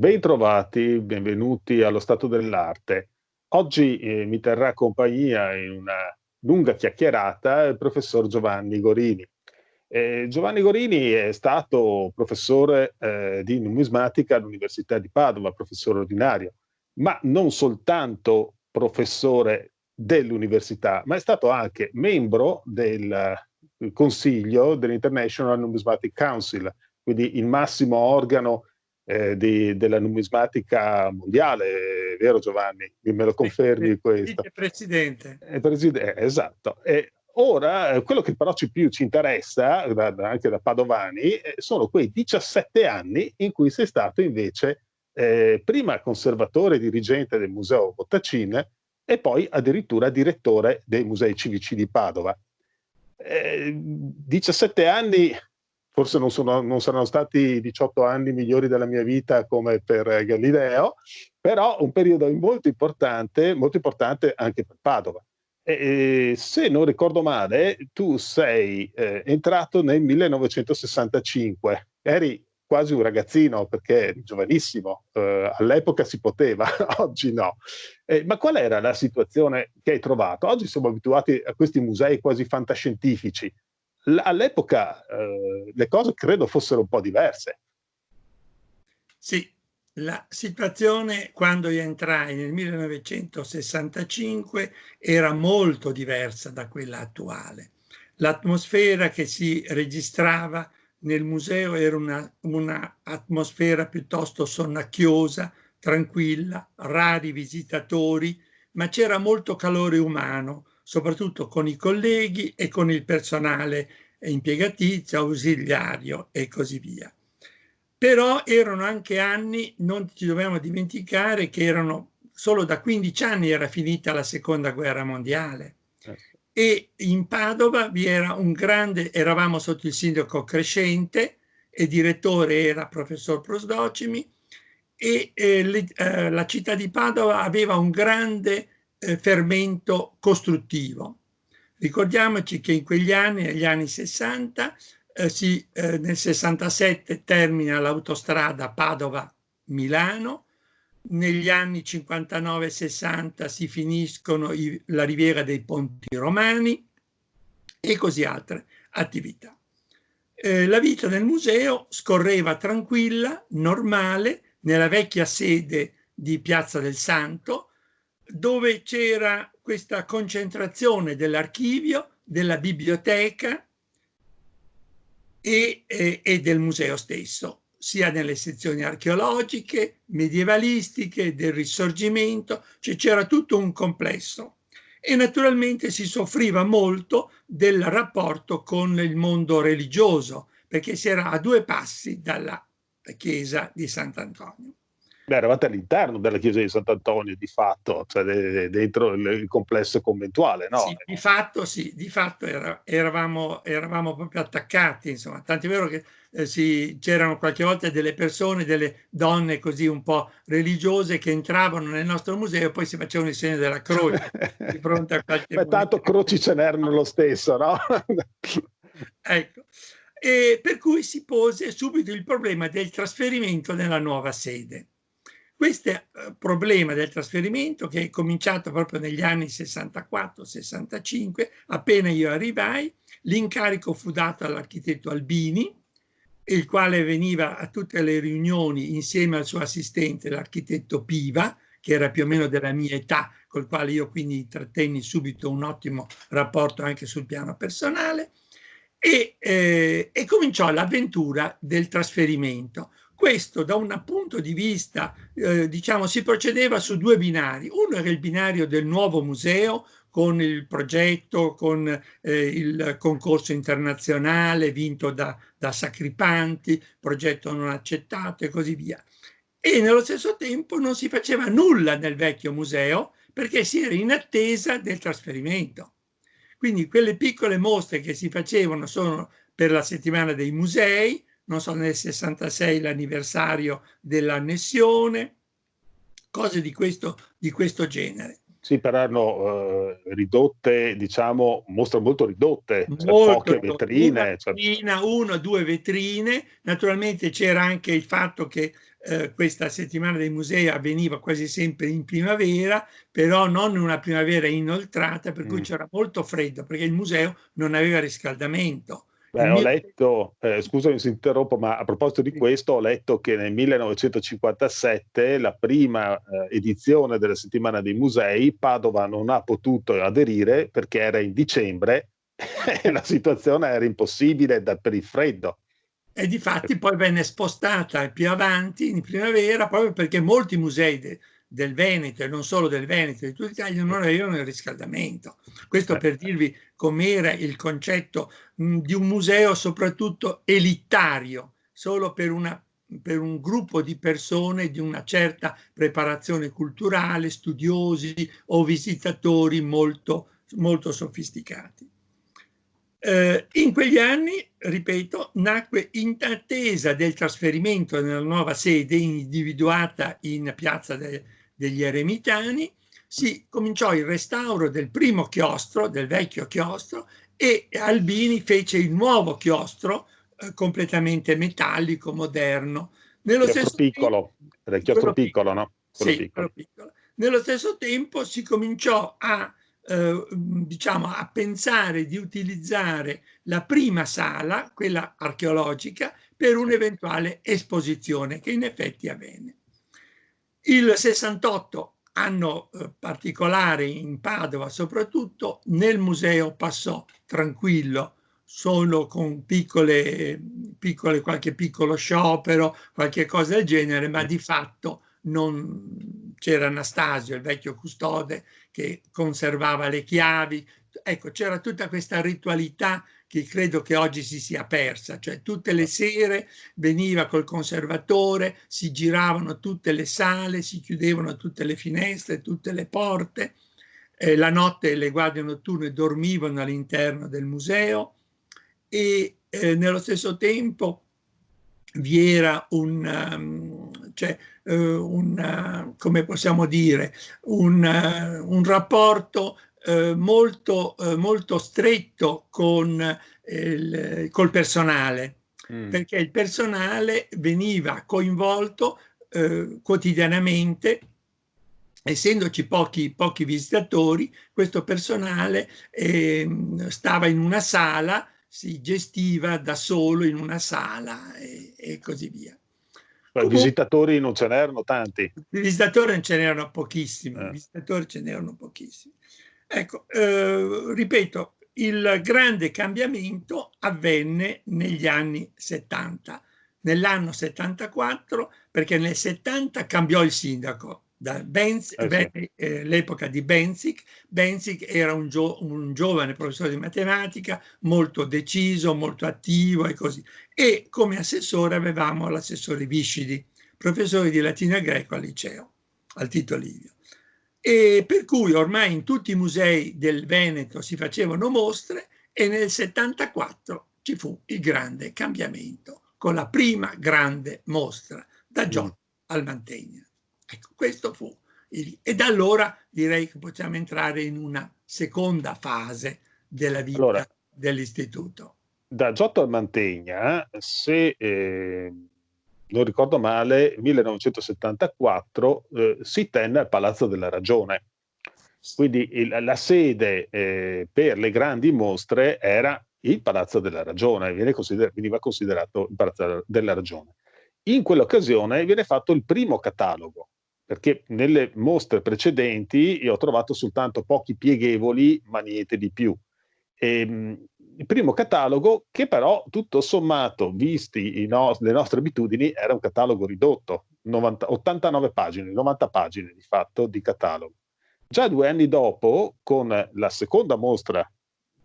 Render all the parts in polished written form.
Bentrovati, benvenuti allo Stato dell'Arte. Oggi mi terrà compagnia in una lunga chiacchierata il professor Giovanni Gorini. Giovanni Gorini è stato professore di numismatica all'Università di Padova, professore ordinario, ma non soltanto professore dell'università, ma è stato anche membro del consiglio dell'International Numismatic Council, quindi il massimo organo della numismatica mondiale, vero Giovanni? Me lo confermi questo? Vicepresidente. Esatto. E ora, quello che però più ci interessa, anche da padovani, sono quei 17 anni in cui sei stato invece prima conservatore e dirigente del Museo Bottacin e poi addirittura direttore dei Musei Civici di Padova. 17 anni forse non saranno stati i 18 anni migliori della mia vita come per Galileo, però un periodo molto importante anche per Padova. Se non ricordo male, tu sei entrato nel 1965, eri quasi un ragazzino perché eri giovanissimo, all'epoca si poteva, oggi no. Ma qual era la situazione che hai trovato? Oggi siamo abituati a questi musei quasi fantascientifici. All'epoca le cose credo fossero un po' diverse. Sì, la situazione quando io entrai nel 1965 era molto diversa da quella attuale. L'atmosfera che si registrava nel museo era una atmosfera piuttosto sonnacchiosa, tranquilla, rari visitatori, ma c'era molto calore umano, soprattutto con i colleghi e con il personale impiegatizio, ausiliario e così via. Però erano anche anni, non ci dobbiamo dimenticare che erano solo da 15 anni era finita la seconda guerra mondiale e in Padova vi era un grande, eravamo sotto il sindaco Crescente e direttore era professor Prosdocimi e la città di Padova aveva un grande fermento costruttivo. Ricordiamoci che in quegli anni, negli anni 60, nel 67 termina l'autostrada Padova-Milano, negli anni 59-60 si finiscono la riviera dei Ponti Romani e così altre attività. La vita del museo scorreva tranquilla, normale, nella vecchia sede di Piazza del Santo, dove c'era questa concentrazione dell'archivio, della biblioteca e del museo stesso, sia nelle sezioni archeologiche, medievalistiche, del Risorgimento, cioè c'era tutto un complesso. E naturalmente si soffriva molto del rapporto con il mondo religioso, perché si era a 2 passi dalla chiesa di Sant'Antonio. Beh, eravate all'interno della chiesa di Sant'Antonio, di fatto, cioè dentro il complesso conventuale, no? Sì, di fatto eravamo proprio attaccati, insomma, tant'è vero che c'erano qualche volta delle persone, delle donne così un po' religiose che entravano nel nostro museo e poi si facevano il segno della croce di fronte a qualche Beh, tanto croci ce n'erano lo stesso, no? Ecco. E per cui si pose subito il problema del trasferimento nella nuova sede. Questo problema del trasferimento, che è cominciato proprio negli anni 64-65, appena io arrivai, l'incarico fu dato all'architetto Albini, il quale veniva a tutte le riunioni insieme al suo assistente, l'architetto Piva, che era più o meno della mia età, col quale io quindi intrattenni subito un ottimo rapporto anche sul piano personale, e cominciò l'avventura del trasferimento. Questo da un punto di vista, diciamo, si procedeva su 2 binari. Uno era il binario del nuovo museo, con il progetto, con il concorso internazionale vinto da Sacripanti, progetto non accettato e così via. E nello stesso tempo non si faceva nulla nel vecchio museo perché si era in attesa del trasferimento. Quindi quelle piccole mostre che si facevano sono per la settimana dei musei, non so, nel 66 l'anniversario dell'annessione, cose di questo genere. Sì, però erano ridotte, diciamo, mostre molto ridotte, cioè Molto poche ridotto, una vetrine. Cioè... vetrina, 1 o 2 vetrine. Naturalmente c'era anche il fatto che questa settimana dei musei avveniva quasi sempre in primavera, però non in una primavera inoltrata, per cui c'era molto freddo, perché il museo non aveva riscaldamento. Beh, ho letto, scusami se interrompo, ma a proposito di questo, ho letto che nel 1957, la prima edizione della Settimana dei Musei, Padova non ha potuto aderire perché era in dicembre e la situazione era impossibile per il freddo. E difatti poi venne spostata più avanti in primavera, proprio perché molti musei del Veneto, e non solo del Veneto, di tutta Italia, non avevano il riscaldamento. Questo per dirvi com'era il concetto di un museo soprattutto elitario, solo per un gruppo di persone di una certa preparazione culturale, studiosi o visitatori molto, molto sofisticati. In quegli anni, ripeto, nacque in attesa del trasferimento nella nuova sede individuata in Piazza degli Eremitani, si cominciò il restauro del primo chiostro, del vecchio chiostro, e Albini fece il nuovo chiostro completamente metallico, moderno. Nello Chiostro stesso tempo, piccolo, era il chiostro piccolo, no? Quello sì, quello piccolo. piccolo. Nello stesso tempo si cominciò diciamo, a pensare di utilizzare la prima sala, quella archeologica, per un'eventuale esposizione che in effetti avvenne. Il 68, anno particolare in Padova, soprattutto nel museo passò tranquillo, solo con qualche piccolo sciopero, qualche cosa del genere, ma di fatto non c'era Anastasio, il vecchio custode, che conservava le chiavi. Ecco, c'era tutta questa ritualità che credo che oggi si sia persa, cioè tutte le sere veniva col conservatore, si giravano tutte le sale, si chiudevano tutte le finestre, tutte le porte, la notte le guardie notturne dormivano all'interno del museo e nello stesso tempo vi era come possiamo dire, un rapporto molto stretto col personale, perché il personale veniva coinvolto quotidianamente, essendoci pochi visitatori. Questo personale stava in una sala, si gestiva da solo in una sala e così via. I visitatori non ce n'erano tanti. I visitatori ce n'erano pochissimi, visitatori ce n'erano pochissimi. Ecco, ripeto, il grande cambiamento avvenne negli anni 70. Nell'anno 74, perché nel 70 cambiò il sindaco, l'epoca di Benzik. Benzik era un giovane professore di matematica, molto deciso, molto attivo e così. E come assessore avevamo l'assessore Viscidi, professore di latino e greco al liceo, al Tito Livio. E per cui ormai in tutti i musei del Veneto si facevano mostre e nel 74 ci fu il grande cambiamento con la prima grande mostra da Giotto al Mantegna. Ecco, questo fu e da allora direi che possiamo entrare in una seconda fase della vita dell'istituto. Da Giotto al Mantegna, se non ricordo male, 1974 si tenne al Palazzo della Ragione. Quindi la sede per le grandi mostre era il Palazzo della Ragione, veniva considerato il Palazzo della Ragione. In quell'occasione viene fatto il primo catalogo, perché nelle mostre precedenti io ho trovato soltanto pochi pieghevoli, ma niente di più. Il primo catalogo, che però tutto sommato, visti le nostre abitudini, era un catalogo ridotto, 89 pagine, 90 pagine di fatto di catalogo. Già 2 anni dopo, con la seconda mostra,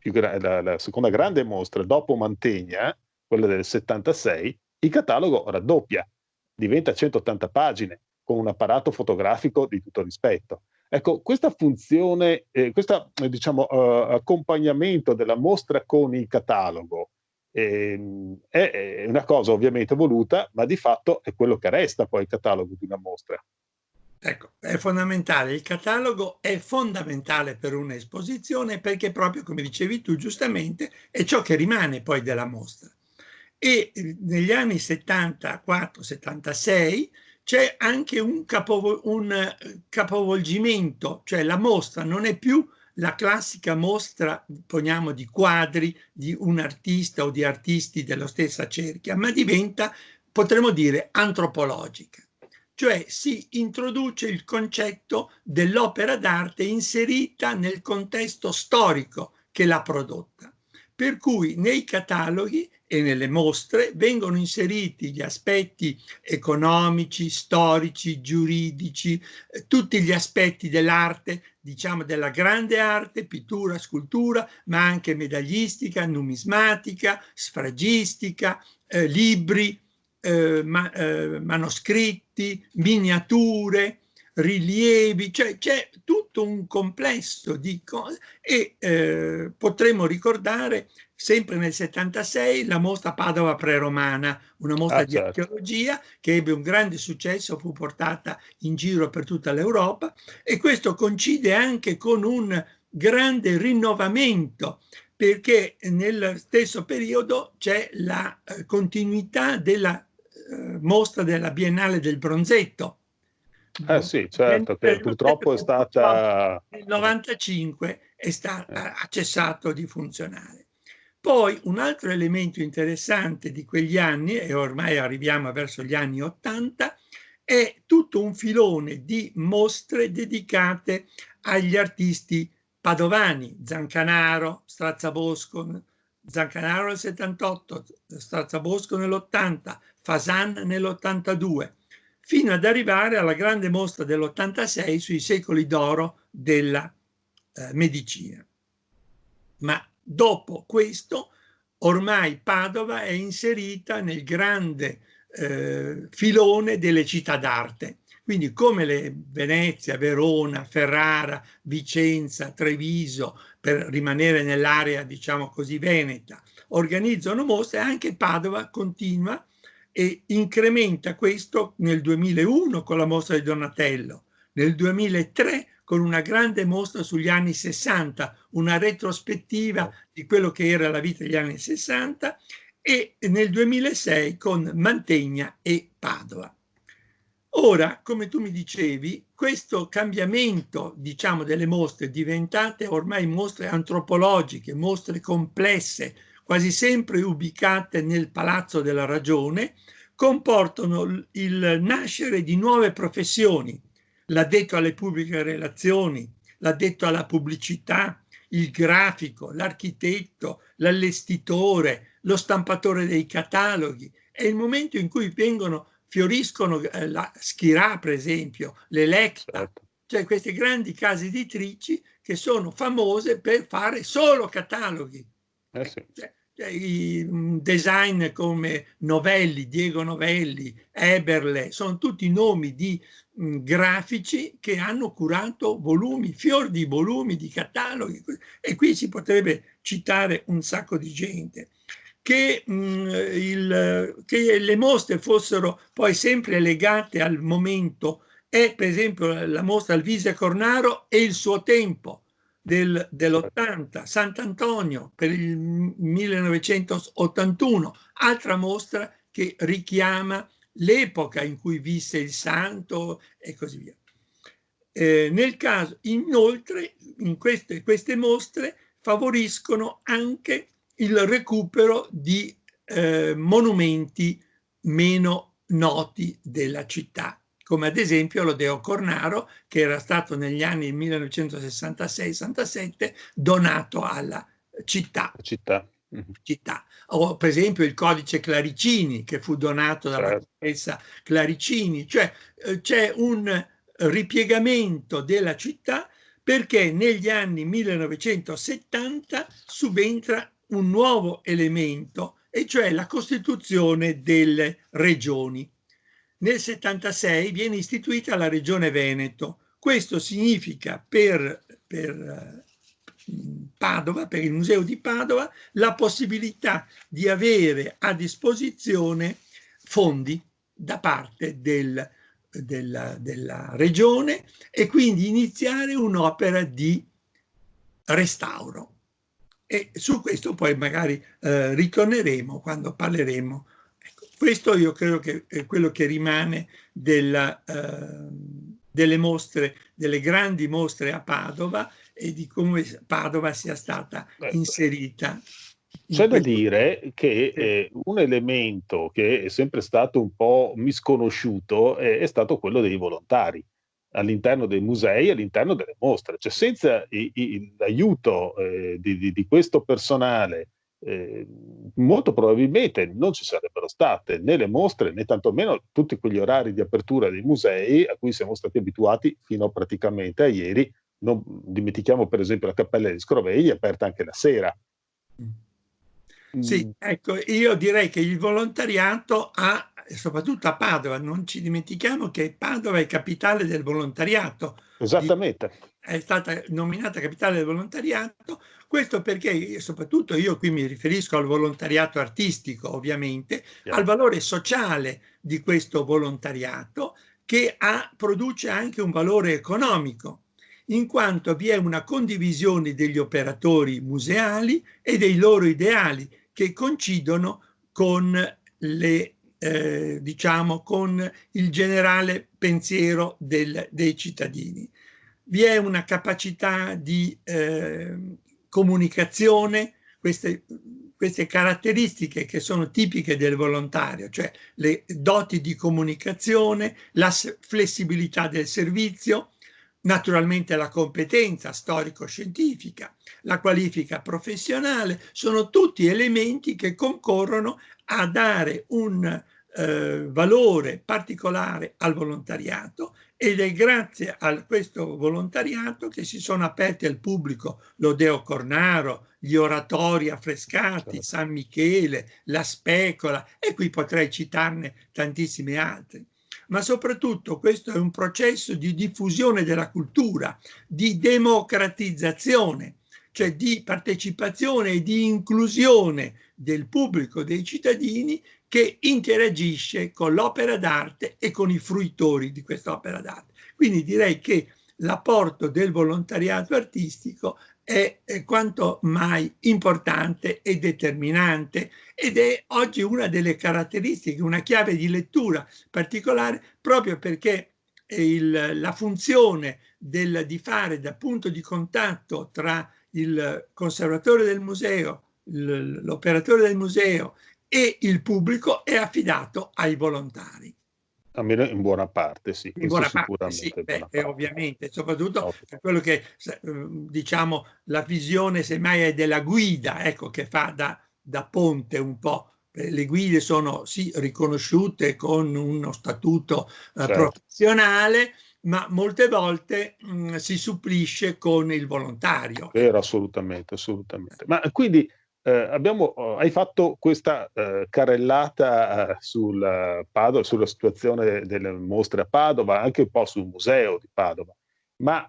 la seconda grande mostra dopo Mantegna, quella del 76, il catalogo raddoppia, diventa 180 pagine, con un apparato fotografico di tutto rispetto. Ecco, questa funzione, questo diciamo, accompagnamento della mostra con il catalogo è una cosa ovviamente voluta, ma di fatto è quello che resta poi il catalogo di una mostra. Ecco, è fondamentale, il catalogo è fondamentale per un'esposizione perché proprio come dicevi tu giustamente è ciò che rimane poi della mostra. E negli anni 74-76 c'è anche un capovolgimento, cioè la mostra non è più la classica mostra, poniamo, di quadri di un artista o di artisti della stessa cerchia, ma diventa, potremmo dire, antropologica. Cioè si introduce il concetto dell'opera d'arte inserita nel contesto storico che l'ha prodotta. Per cui nei cataloghi e nelle mostre vengono inseriti gli aspetti economici, storici, giuridici, tutti gli aspetti dell'arte, diciamo della grande arte, pittura, scultura, ma anche medaglistica, numismatica, sfragistica, libri, manoscritti, miniature, rilievi, cioè c'è tutto un complesso di cose e potremmo ricordare sempre nel 76 la mostra Padova preromana, una mostra di certo. archeologia che ebbe un grande successo, fu portata in giro per tutta l'Europa e questo coincide anche con un grande rinnovamento perché nel stesso periodo c'è la continuità della mostra della Biennale del Bronzetto. Sì, certo, che purtroppo è stata... Nel 95 ha cessato di funzionare. Poi un altro elemento interessante di quegli anni, e ormai arriviamo verso gli anni 80, è tutto un filone di mostre dedicate agli artisti padovani, Zancanaro, Strazzabosco, Zancanaro nel 78, Strazzabosco nell'80, Fasan nell'82, fino ad arrivare alla grande mostra dell'86 sui secoli d'oro della medicina. Ma dopo questo, ormai Padova è inserita nel grande filone delle città d'arte. Quindi come le Venezia, Verona, Ferrara, Vicenza, Treviso, per rimanere nell'area, diciamo così, veneta, organizzano mostre, anche Padova continua e incrementa questo nel 2001 con la mostra di Donatello, nel 2003 con una grande mostra sugli anni 60, una retrospettiva di quello che era la vita degli anni 60, e nel 2006 con Mantegna e Padova. Ora, come tu mi dicevi, questo cambiamento, diciamo, delle mostre diventate ormai mostre antropologiche, mostre complesse, quasi sempre ubicate nel Palazzo della Ragione, comportano il nascere di nuove professioni, l'addetto alle pubbliche relazioni, l'addetto alla pubblicità, il grafico, l'architetto, l'allestitore, lo stampatore dei cataloghi. È il momento in cui fioriscono la Schirà, per esempio, l'Electa, Certo. cioè queste grandi case editrici che sono famose per fare solo cataloghi. Sì. I design come Novelli, Diego Novelli, Eberle, sono tutti nomi di grafici che hanno curato volumi, fior di volumi di cataloghi, e qui si potrebbe citare un sacco di gente. Che le mostre fossero poi sempre legate al momento è per esempio la mostra Alvise Cornaro e il suo tempo dell'80, Sant'Antonio per il 1981, altra mostra che richiama l'epoca in cui visse il santo e così via. Nel caso, inoltre, in queste mostre favoriscono anche il recupero di monumenti meno noti della città, come ad esempio l'Odeo Cornaro, che era stato negli anni 1966-67 donato alla città. Città. O per esempio il codice Claricini, che fu donato dalla contessa Claricini, cioè c'è un ripiegamento della città perché negli anni 1970 subentra un nuovo elemento, e cioè la costituzione delle regioni. Nel 76 viene istituita la Regione Veneto. Questo significa per Padova, per il Museo di Padova, la possibilità di avere a disposizione fondi da parte della regione e quindi iniziare un'opera di restauro. E su questo poi magari ritorneremo quando parleremo Questo io credo che è quello che rimane delle mostre, delle grandi mostre a Padova, e di come Padova sia stata inserita in C'è da questo. dire che un elemento che è sempre stato un po' misconosciuto è stato quello dei volontari all'interno dei musei, all'interno delle mostre. Cioè, senza l'aiuto di questo personale, molto probabilmente non ci sarebbero state né le mostre né tantomeno tutti quegli orari di apertura dei musei a cui siamo stati abituati fino praticamente a ieri. Non dimentichiamo per esempio la Cappella di Scrovegni, aperta anche la sera. Sì, ecco, io direi che il volontariato ha, soprattutto a Padova, non ci dimentichiamo che Padova è capitale del volontariato, Esattamente. è stata nominata capitale del volontariato, questo perché soprattutto io qui mi riferisco al volontariato artistico, ovviamente, al valore sociale di questo volontariato che produce anche un valore economico, in quanto vi è una condivisione degli operatori museali e dei loro ideali che coincidono con diciamo, con il generale pensiero dei cittadini. Vi è una capacità di comunicazione, queste caratteristiche che sono tipiche del volontario, cioè le doti di comunicazione, la flessibilità del servizio, naturalmente la competenza storico-scientifica, la qualifica professionale, sono tutti elementi che concorrono a dare un valore particolare al volontariato, ed è grazie a questo volontariato che si sono aperti al pubblico l'Odeo Cornaro, gli oratori affrescati, San Michele, la Specola, e qui potrei citarne tantissimi altri. Ma soprattutto questo è un processo di diffusione della cultura, di democratizzazione, cioè di partecipazione e di inclusione del pubblico, dei cittadini, che interagisce con l'opera d'arte e con i fruitori di quest'opera d'arte. Quindi direi che l'apporto del volontariato artistico è quanto mai importante e determinante, ed è oggi una delle caratteristiche, una chiave di lettura particolare, proprio perché la funzione di fare da punto di contatto tra il conservatore del museo, l'operatore del museo e il pubblico è affidato ai volontari. Almeno in buona parte, sì, In questo buona parte, sì, sicuramente in buona parte. ovviamente, soprattutto Ottimo. per quello che, diciamo, la visione semmai è della guida, ecco, che fa da ponte un po'. Le guide sono sì riconosciute con uno statuto Certo. professionale, ma molte volte si supplisce con il volontario. Vero, assolutamente, assolutamente. Ma quindi hai fatto questa carrellata sul Padova, sulla situazione delle mostre a Padova, anche un po' sul museo di Padova. Ma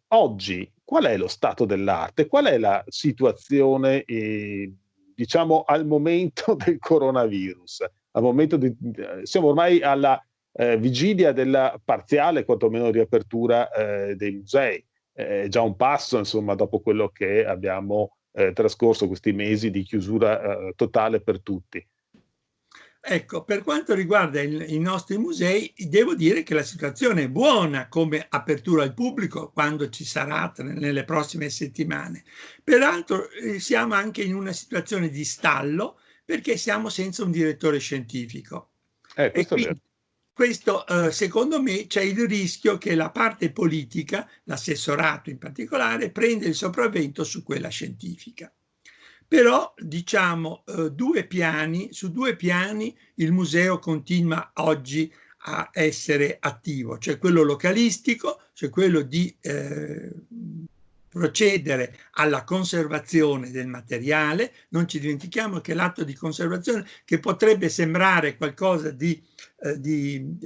oggi qual è lo stato dell'arte? Qual è la situazione, diciamo, al momento del coronavirus? Al momento siamo ormai alla vigilia della parziale, quantomeno, riapertura dei musei. È già un passo, insomma, dopo quello che abbiamo trascorso questi mesi di chiusura totale per tutti. Ecco, per quanto riguarda i nostri musei, devo dire che la situazione è buona come apertura al pubblico quando ci sarà nelle prossime settimane. Peraltro siamo anche in una situazione di stallo perché siamo senza un direttore scientifico. E Questo è vero. quindi questo, secondo me, c'è il rischio che la parte politica, l'assessorato in particolare, prenda il sopravvento su quella scientifica. Però diciamo su due piani il museo continua oggi a essere attivo, cioè quello localistico, cioè quello di procedere alla conservazione del materiale. Non ci dimentichiamo che l'atto di conservazione, che potrebbe sembrare qualcosa di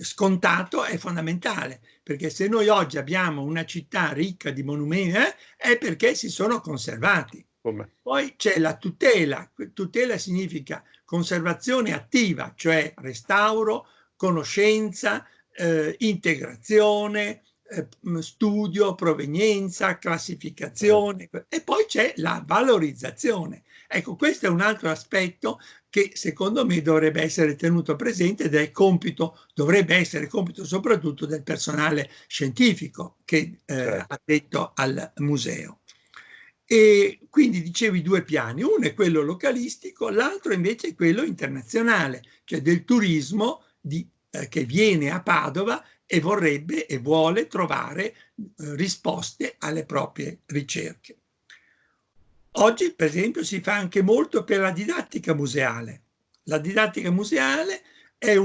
scontato, è fondamentale, perché se noi oggi abbiamo una città ricca di monumenti è perché si sono conservati. Come? Poi c'è la tutela. Tutela significa conservazione attiva, cioè restauro, conoscenza, integrazione, studio, provenienza, classificazione, e poi c'è la valorizzazione. Ecco, questo è un altro aspetto che secondo me dovrebbe essere tenuto presente ed è dovrebbe essere compito soprattutto del personale scientifico che certo. addetto al museo. E quindi dicevi due piani, uno è quello localistico, l'altro invece è quello internazionale, cioè del turismo che viene a Padova e vorrebbe e vuole trovare risposte alle proprie ricerche. Oggi, per esempio, si fa anche molto per la didattica museale. La didattica museale è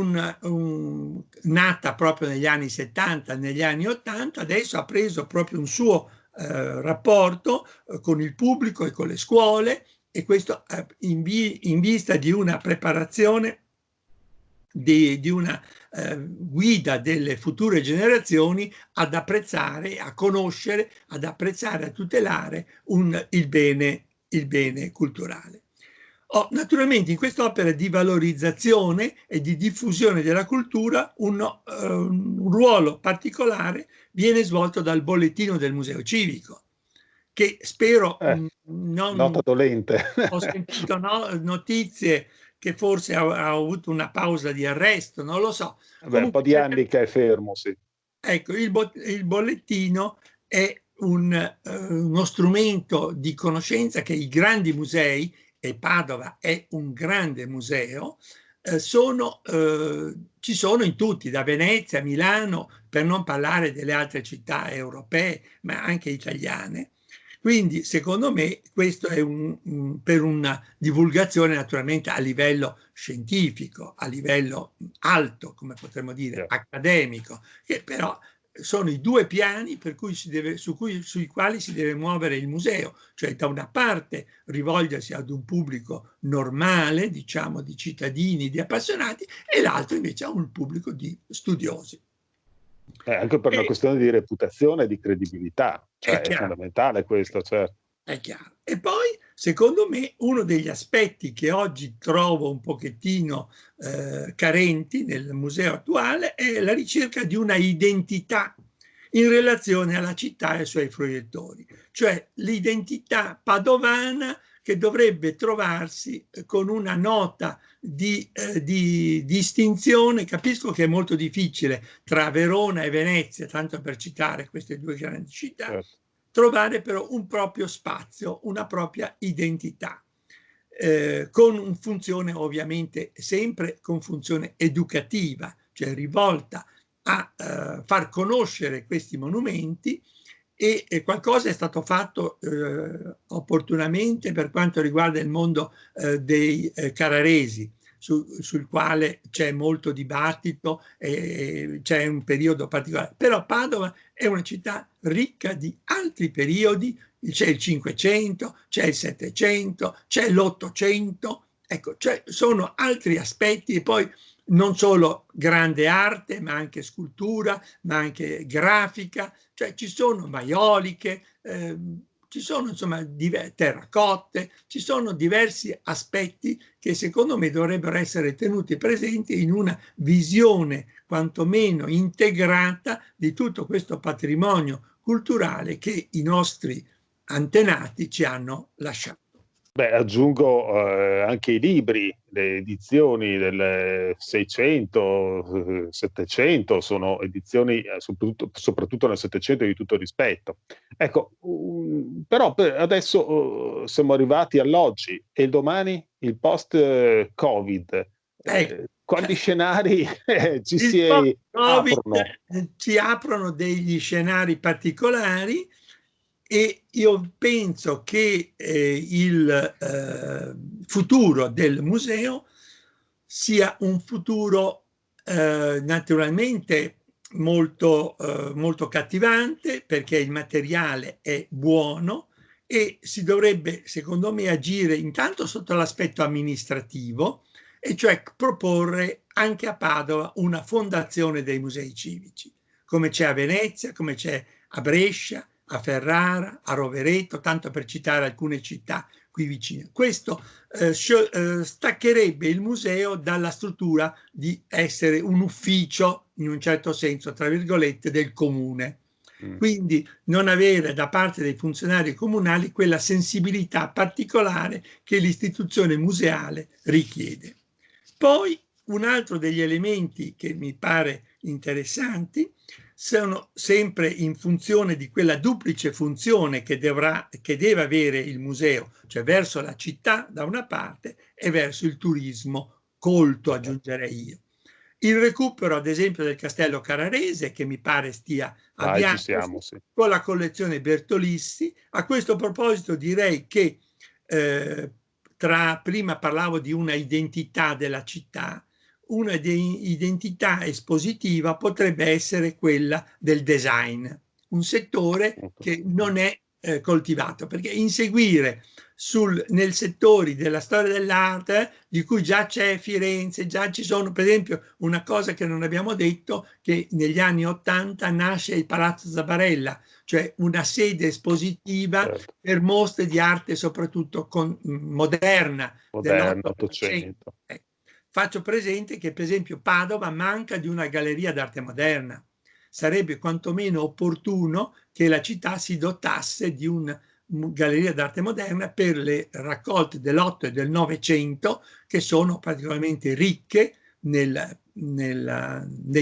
nata proprio negli anni 70, negli anni 80, adesso ha preso proprio un suo rapporto con il pubblico e con le scuole, e questo in vista di una preparazione, di una guida delle future generazioni ad apprezzare, a conoscere, ad apprezzare, a tutelare il bene culturale. Naturalmente in quest'opera di valorizzazione e di diffusione della cultura un ruolo particolare viene svolto dal bollettino del Museo Civico, che spero Nota dolente. ho sentito notizie che forse ha avuto una pausa di arresto, non lo so. Beh, un po' Comunque di anni che è fermo, sì. ecco, il bollettino è uno strumento di conoscenza che i grandi musei, e Padova è un grande museo, ci sono in tutti, da Venezia a Milano, per non parlare delle altre città europee, ma anche italiane. Quindi, secondo me, questo è per una divulgazione naturalmente a livello scientifico, a livello alto, come potremmo dire, Certo. accademico, che però sono i due piani per cui sui quali si deve muovere il museo, cioè da una parte rivolgersi ad un pubblico normale, diciamo di cittadini, di appassionati, e l'altro invece a un pubblico di studiosi. Anche per una E, questione di reputazione e di credibilità, è cioè è chiaro. fondamentale questo, certo. È chiaro. E poi, secondo me, uno degli aspetti che oggi trovo un pochettino carenti nel museo attuale è la ricerca di una identità in relazione alla città e ai suoi fruitori, cioè l'identità padovana che dovrebbe trovarsi con una nota di distinzione. Capisco che è molto difficile tra Verona e Venezia, tanto per citare queste due grandi città, Certo. trovare però un proprio spazio, una propria identità, con funzione ovviamente sempre con funzione educativa, cioè rivolta a far conoscere questi monumenti, e qualcosa è stato fatto opportunamente per quanto riguarda il mondo dei carraresi, sul quale c'è molto dibattito e c'è un periodo particolare. Però Padova è una città ricca di altri periodi, c'è il Cinquecento, c'è il Settecento, c'è l'Ottocento, ecco, sono altri aspetti, e poi non solo grande arte, ma anche scultura, ma anche grafica, cioè ci sono maioliche, ci sono insomma terracotte, ci sono diversi aspetti che secondo me dovrebbero essere tenuti presenti in una visione quantomeno integrata di tutto questo patrimonio culturale che i nostri antenati ci hanno lasciato. Beh, aggiungo anche i libri, le edizioni del 600, 700, sono edizioni soprattutto nel 700 di tutto rispetto. Ecco, però adesso siamo arrivati all'oggi e il domani, il post-Covid. Ecco, Quali scenari il post-Covid aprono? ci aprono degli scenari particolari, e io penso che il futuro del museo sia un futuro naturalmente molto accattivante, perché il materiale è buono, e si dovrebbe, secondo me, agire intanto sotto l'aspetto amministrativo, e cioè proporre anche a Padova una fondazione dei musei civici, come c'è a Venezia, come c'è a Brescia, a Ferrara, a Rovereto, tanto per citare alcune città qui vicine. Questo staccherebbe il museo dalla struttura di essere un ufficio, in un certo senso, tra virgolette, del comune. Quindi non avere da parte dei funzionari comunali quella sensibilità particolare che l'istituzione museale richiede. Poi un altro degli elementi che mi pare interessanti sono sempre in funzione di quella duplice funzione che deve avere il museo, cioè verso la città da una parte e verso il turismo colto, aggiungerei io. Il recupero, ad esempio, del Castello Carrarese, che mi pare stia Ci avviandosi, siamo, sì. con la collezione Bertolissi. A questo proposito direi che prima parlavo di una identità della città, una identità espositiva potrebbe essere quella del design, un settore che non è coltivato, perché inseguire nel settore della storia dell'arte, di cui già c'è Firenze, già ci sono, per esempio, una cosa che non abbiamo detto, che negli anni '80 nasce il Palazzo Zabarella, cioè una sede espositiva per mostre di arte soprattutto moderna moderno, dell'800. Faccio presente che per esempio Padova manca di una galleria d'arte moderna. Sarebbe quantomeno opportuno che la città si dotasse di una galleria d'arte moderna per le raccolte dell'8 e del 900 che sono particolarmente ricche nei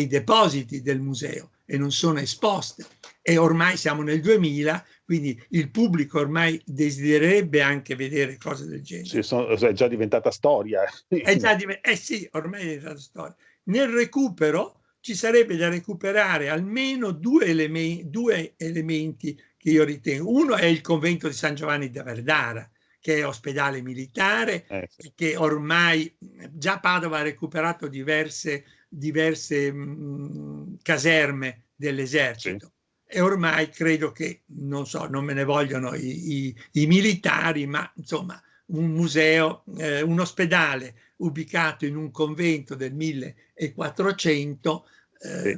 depositi del museo e non sono esposte. E ormai siamo nel 2000, quindi il pubblico ormai desidererebbe anche vedere cose del genere. Sì, è già diventata storia. Sì, ormai è diventata storia. Nel recupero ci sarebbe da recuperare almeno due elementi che io ritengo. Uno è il convento di San Giovanni da Verdara, che è ospedale militare, Sì. che ormai già Padova ha recuperato diverse caserme dell'esercito. Sì. E ormai credo che, non so, non me ne vogliono i militari, ma insomma un museo, un ospedale ubicato in un convento del 1400, sì.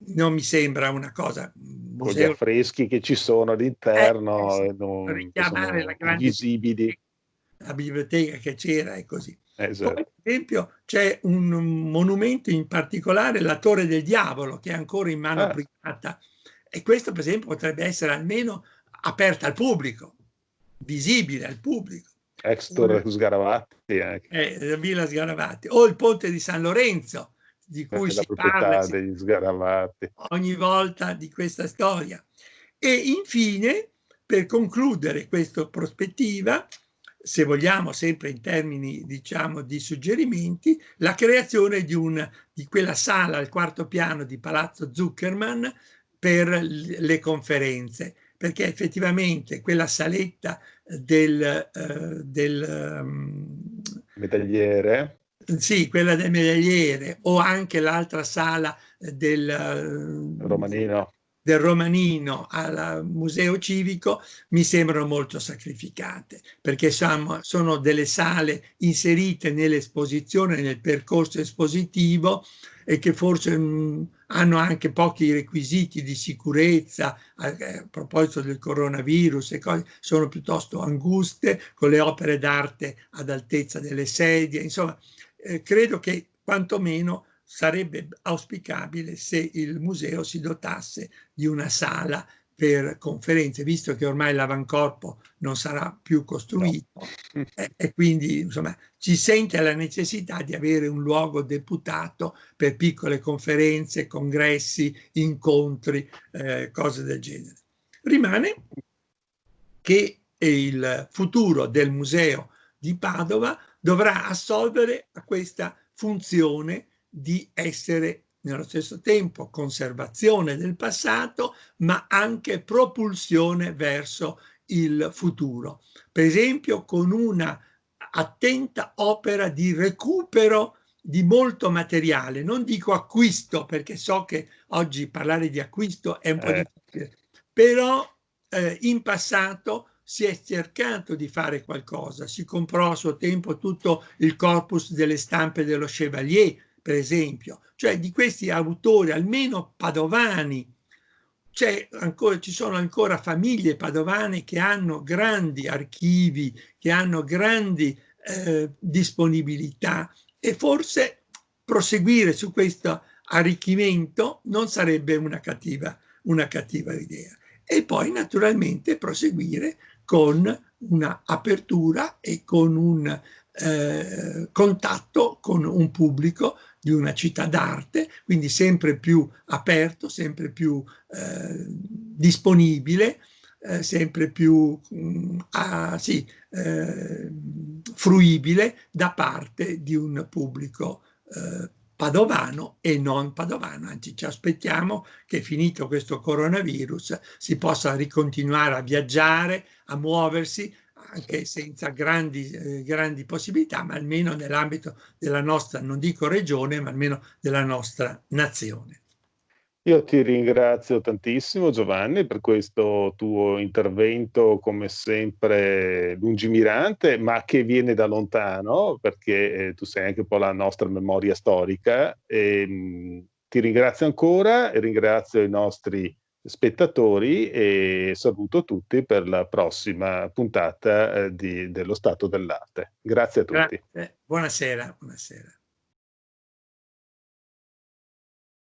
Non mi sembra una cosa. Con gli affreschi che ci sono all'interno, sì, richiamare la grande visibili. La biblioteca che c'era e così. Esatto. Poi, per esempio, c'è un monumento in particolare, la Torre del Diavolo, che è ancora in mano privata, e questo per esempio potrebbe essere almeno aperta al pubblico, visibile al pubblico. Extor Sgaravatti anche. Villa Sgaravatti, o il ponte di San Lorenzo, di cui la si parla degli Sgaravatti ogni volta di questa storia. E infine, per concludere questa prospettiva, se vogliamo sempre in termini diciamo di suggerimenti, la creazione di quella sala al quarto piano di Palazzo Zuckermann per le conferenze, perché effettivamente quella saletta del medagliere, sì, quella del medagliere, o anche l'altra sala del Romanino al Museo Civico mi sembrano molto sacrificate, perché sono delle sale inserite nell'esposizione, nel percorso espositivo, e che forse hanno anche pochi requisiti di sicurezza. A proposito del coronavirus e cose, sono piuttosto anguste, con le opere d'arte ad altezza delle sedie, insomma. Credo che quantomeno sarebbe auspicabile se il museo si dotasse di una sala per conferenze, visto che ormai l'avancorpo non sarà più costruito, no. E quindi insomma ci sente la necessità di avere un luogo deputato per piccole conferenze, congressi, incontri, cose del genere. Rimane che il futuro del museo di Padova dovrà assolvere a questa funzione di essere nello stesso tempo conservazione del passato, ma anche propulsione verso il futuro. Per esempio con una attenta opera di recupero di molto materiale, non dico acquisto, perché so che oggi parlare di acquisto è un po' difficile, però in passato si è cercato di fare qualcosa, si comprò a suo tempo tutto il corpus delle stampe dello Chevalier, per esempio, cioè di questi autori, almeno padovani. Ci sono ancora famiglie padovane che hanno grandi archivi, che hanno grandi disponibilità, e forse proseguire su questo arricchimento non sarebbe una cattiva una cattiva idea. E poi naturalmente proseguire con una apertura e con un contatto con un pubblico di una città d'arte, quindi sempre più aperto, sempre più disponibile, sempre più fruibile da parte di un pubblico padovano e non padovano. Anzi, ci aspettiamo che, finito questo coronavirus, si possa ricontinuare a viaggiare, a muoversi, anche senza grandi possibilità, ma almeno nell'ambito della nostra, non dico regione, ma almeno della nostra nazione. Io ti ringrazio tantissimo, Giovanni, per questo tuo intervento, come sempre lungimirante, ma che viene da lontano, perché tu sei anche un po' la nostra memoria storica. Ti ringrazio ancora e ringrazio i nostri spettatori e saluto tutti per la prossima puntata dello Stato dell'Arte. Grazie a tutti. Grazie, buonasera.